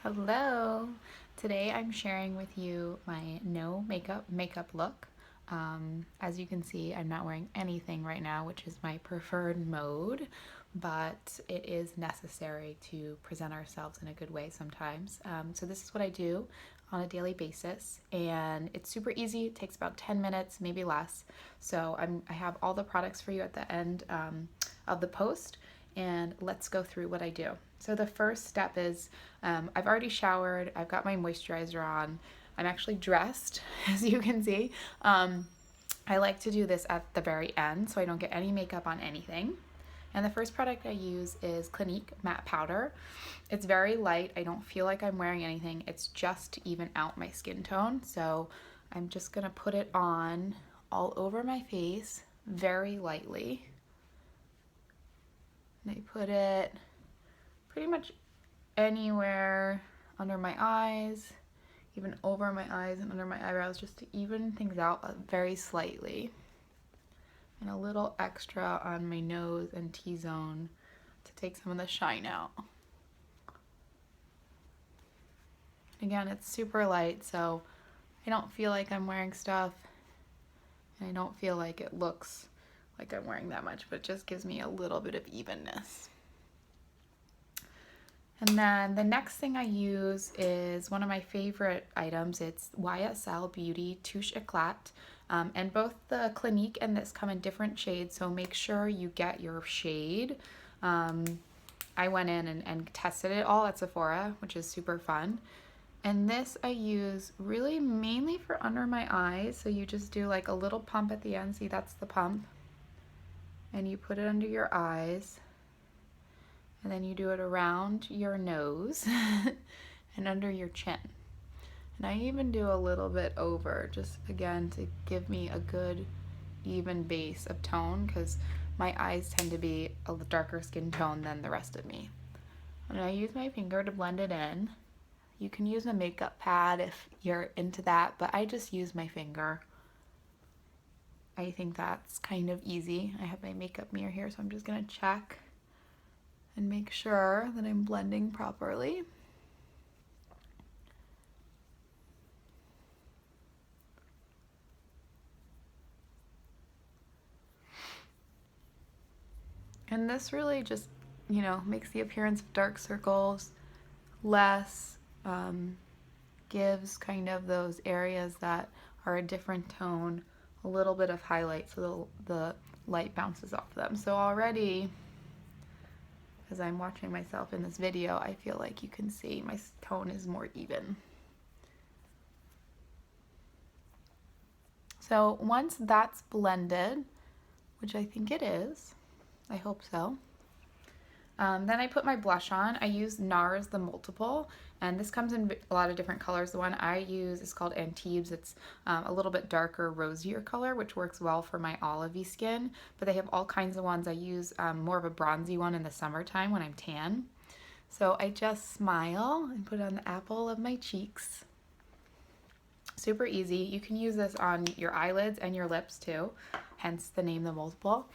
Hello! Today I'm sharing with you my no makeup look. As you can see, I'm not wearing anything right now, which is my preferred mode, but it is necessary to present ourselves in a good way sometimes. So this is what I do on a daily basis, and it's super easy. It takes about 10 minutes, maybe less. So I have all the products for you at the end of the post, and let's go through what I do. So the first step is I've already showered, I've got my moisturizer on, I'm actually dressed, as you can see. I like to do this at the very end so I don't get any makeup on anything. And the first product I use is Clinique Matte Powder. It's very light. I don't feel like I'm wearing anything. It's just to even out my skin tone. So I'm just going to put it on all over my face very lightly. And I put it pretty much anywhere under my eyes, even over my eyes and under my eyebrows, just to even things out very slightly. And a little extra on my nose and T-zone to take some of the shine out. Again, it's super light, so I don't feel like I'm wearing stuff, and I don't feel like it looks like I'm wearing that much, but it just gives me a little bit of evenness. And then the next thing I use is one of my favorite items. It's YSL Beauty Touche Eclat. And both the Clinique and this come in different shades, so make sure you get your shade. I went in and tested it all at Sephora, which is super fun. And this I use really mainly for under my eyes. So you just do like a little pump at the end. See, that's the pump. And you put it under your eyes. And then you do it around your nose and under your chin. And I even do a little bit over, just again to give me a good even base of tone, because my eyes tend to be a darker skin tone than the rest of me. And I use my finger to blend it in. You can use a makeup pad if you're into that, but I just use my finger. I think that's kind of easy. I have my makeup mirror here, so I'm just gonna check and make sure that I'm blending properly. And this really just, makes the appearance of dark circles less, gives kind of those areas that are a different tone a little bit of highlight so the light bounces off them. So already, as I'm watching myself in this video, I feel like you can see my tone is more even. So once that's blended, which I think it is, I hope so, then I put my blush on. I use NARS The Multiple, and this comes in a lot of different colors. The one I use is called Antibes. It's a little bit darker, rosier color, which works well for my olivey skin, but they have all kinds of ones. I use more of a bronzy one in the summertime when I'm tan. So I just smile and put it on the apple of my cheeks. Super easy. You can use this on your eyelids and your lips too, hence the name The Multiple.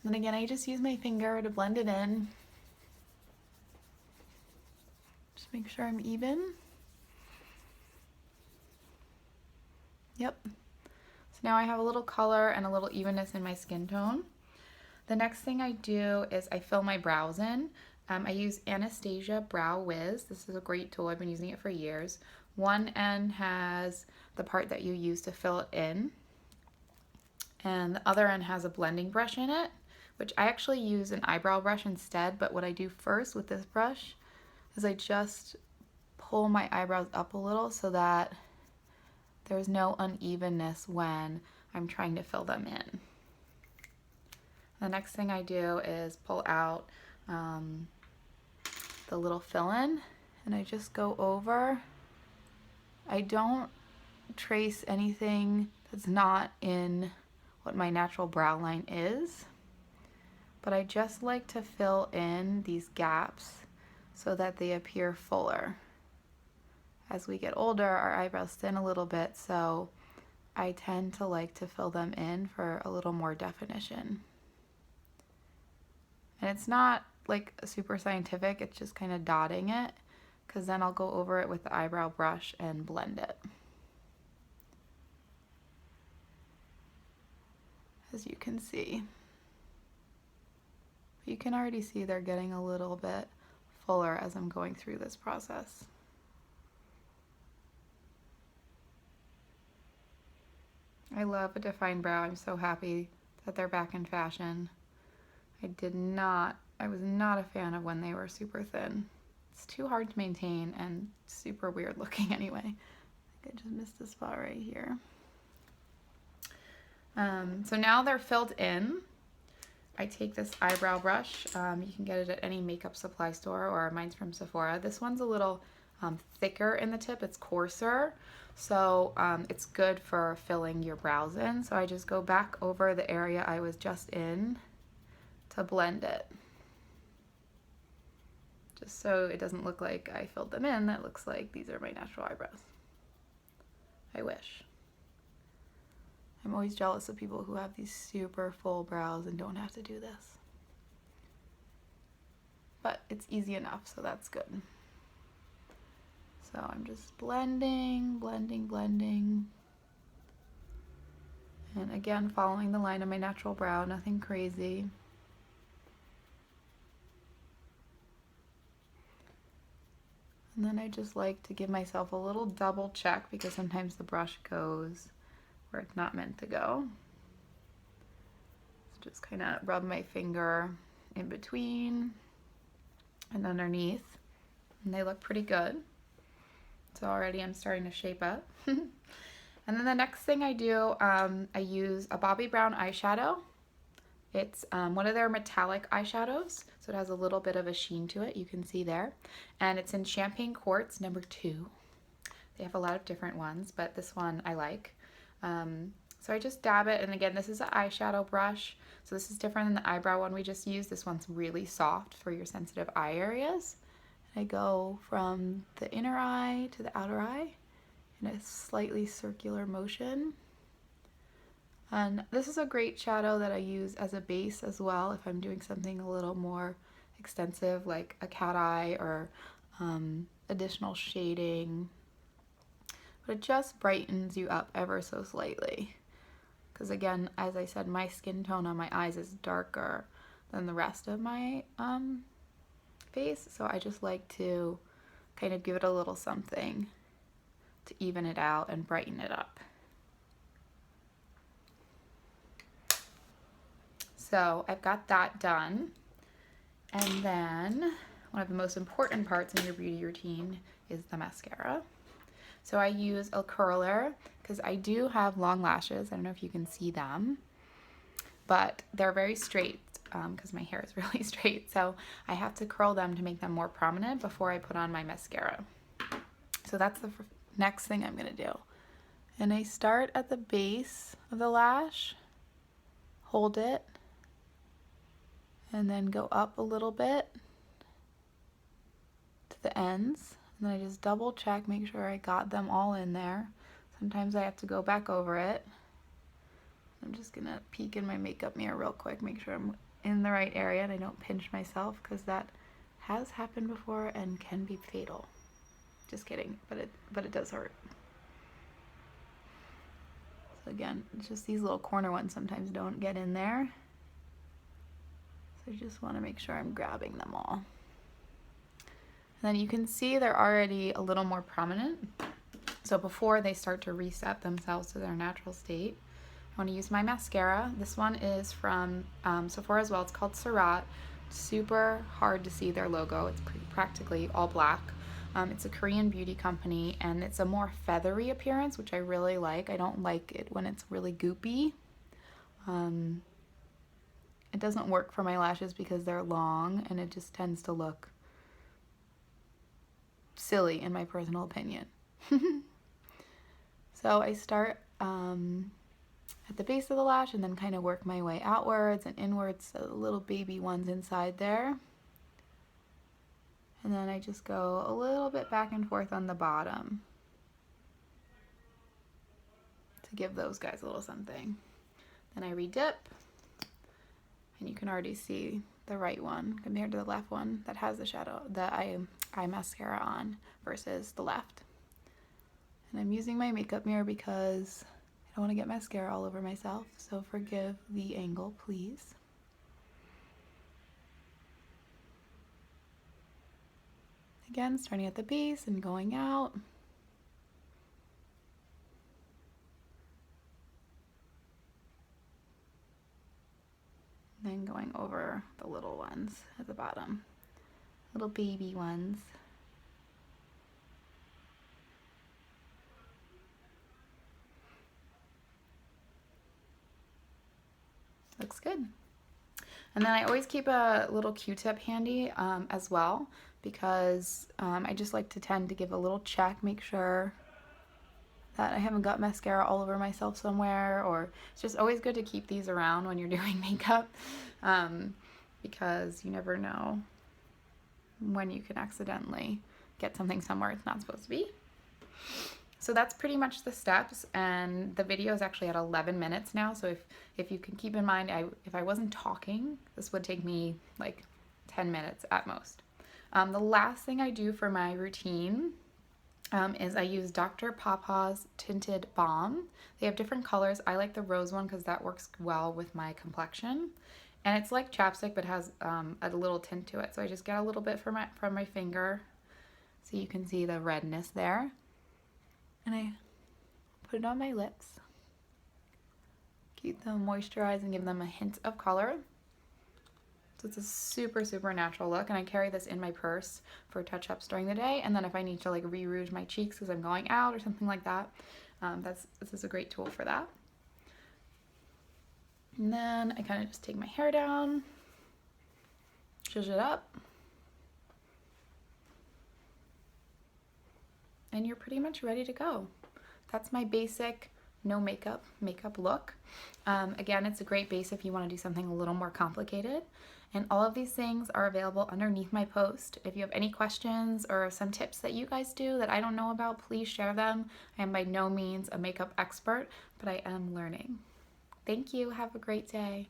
And then again, I just use my finger to blend it in. Just make sure I'm even. Yep. So now I have a little color and a little evenness in my skin tone. The next thing I do is I fill my brows in. I use Anastasia Brow Wiz. This is a great tool. I've been using it for years. One end has the part that you use to fill it in, and the other end has a blending brush in it, which I actually use an eyebrow brush instead, but what I do first with this brush is I just pull my eyebrows up a little so that there's no unevenness when I'm trying to fill them in. The next thing I do is pull out the little fill-in, and I just go over. I don't trace anything that's not in what my natural brow line is, but I just like to fill in these gaps so that they appear fuller. As we get older, our eyebrows thin a little bit, so I tend to like to fill them in for a little more definition. And it's not like super scientific, it's just kind of dotting it because then I'll go over it with the eyebrow brush and blend it. As you can see. You can already see they're getting a little bit fuller as I'm going through this process. I love a defined brow. I'm so happy that they're back in fashion. I was not a fan of when they were super thin. It's too hard to maintain and super weird looking anyway. I think I just missed a spot right here. So now they're filled in. I take this eyebrow brush. You can get it at any makeup supply store, or mine's from Sephora. This one's a little thicker in the tip. It's coarser, so it's good for filling your brows in. So I just go back over the area I was just in to blend it. Just so it doesn't look like I filled them in. That looks like these are my natural eyebrows. I wish. I'm always jealous of people who have these super full brows and don't have to do this. But it's easy enough, so that's good. So I'm just blending, blending, blending. And again, following the line of my natural brow, nothing crazy. And then I just like to give myself a little double check because sometimes the brush goes where it's not meant to go. So just kind of rub my finger in between and underneath, and they look pretty good. So already I'm starting to shape up. And then the next thing I do, I use a Bobbi Brown eyeshadow. It's one of their metallic eyeshadows, so it has a little bit of a sheen to it, you can see there. And it's in Champagne Quartz number 2. They have a lot of different ones, but this one I like. So I just dab it, and again, this is an eyeshadow brush, so this is different than the eyebrow one we just used. This one's really soft for your sensitive eye areas. And I go from the inner eye to the outer eye in a slightly circular motion. And this is a great shadow that I use as a base as well if I'm doing something a little more extensive like a cat eye or additional shading. But it just brightens you up ever so slightly. Because again, as I said, my skin tone on my eyes is darker than the rest of my face. So I just like to kind of give it a little something to even it out and brighten it up. So I've got that done. And then one of the most important parts in your beauty routine is the mascara. So I use a curler because I do have long lashes. I don't know if you can see them, but they're very straight because my hair is really straight. So I have to curl them to make them more prominent before I put on my mascara. So that's the next thing I'm gonna do. And I start at the base of the lash, hold it, and then go up a little bit to the ends. And then I just double check, make sure I got them all in there. Sometimes I have to go back over it. I'm just gonna peek in my makeup mirror real quick, make sure I'm in the right area and I don't pinch myself because that has happened before and can be fatal. Just kidding, but it does hurt. So again, it's just these little corner ones sometimes don't get in there. So I just want to make sure I'm grabbing them all. And then you can see they're already a little more prominent. So before they start to reset themselves to their natural state, I want to use my mascara. This one is from Sephora as well. It's called Surratt. Super hard to see their logo. It's practically all black. It's a Korean beauty company, and it's a more feathery appearance, which I really like. I don't like it when it's really goopy. It doesn't work for my lashes because they're long, and it just tends to look silly in my personal opinion. So I start at the base of the lash and then kind of work my way outwards and inwards, so the little baby ones inside there. And then I just go a little bit back and forth on the bottom to give those guys a little something. Then I redip, and you can already see the right one compared to the left one that has the shadow, the eye mascara on versus the left. And I'm using my makeup mirror because I don't want to get mascara all over myself, so forgive the angle, please. Again, starting at the base and going out. Then going over the little ones at the bottom, little baby ones. Looks good. And then I always keep a little Q-tip handy as well, because I just like to tend to give a little check, make sure that I haven't got mascara all over myself somewhere, or it's just always good to keep these around when you're doing makeup, because you never know when you can accidentally get something somewhere it's not supposed to be. So that's pretty much the steps, and the video is actually at 11 minutes now, so if you can keep in mind, if I wasn't talking, this would take me like 10 minutes at most. The last thing I do for my routine is I use Dr. Pawpaw's Tinted Balm. They have different colors. I like the rose one because that works well with my complexion. And it's like chapstick but has a little tint to it. So I just get a little bit from my finger so you can see the redness there. And I put it on my lips. Keep them moisturized and give them a hint of color. So it's a super, super natural look, and I carry this in my purse for touch-ups during the day, and then if I need to like re-rouge my cheeks because I'm going out or something like that, this is a great tool for that. And then I kind of just take my hair down, zhuzh it up, and you're pretty much ready to go. That's my basic no makeup look. Again, it's a great base if you want to do something a little more complicated. And all of these things are available underneath my post. If you have any questions or some tips that you guys do that I don't know about, please share them. I am by no means a makeup expert, but I am learning. Thank you. Have a great day.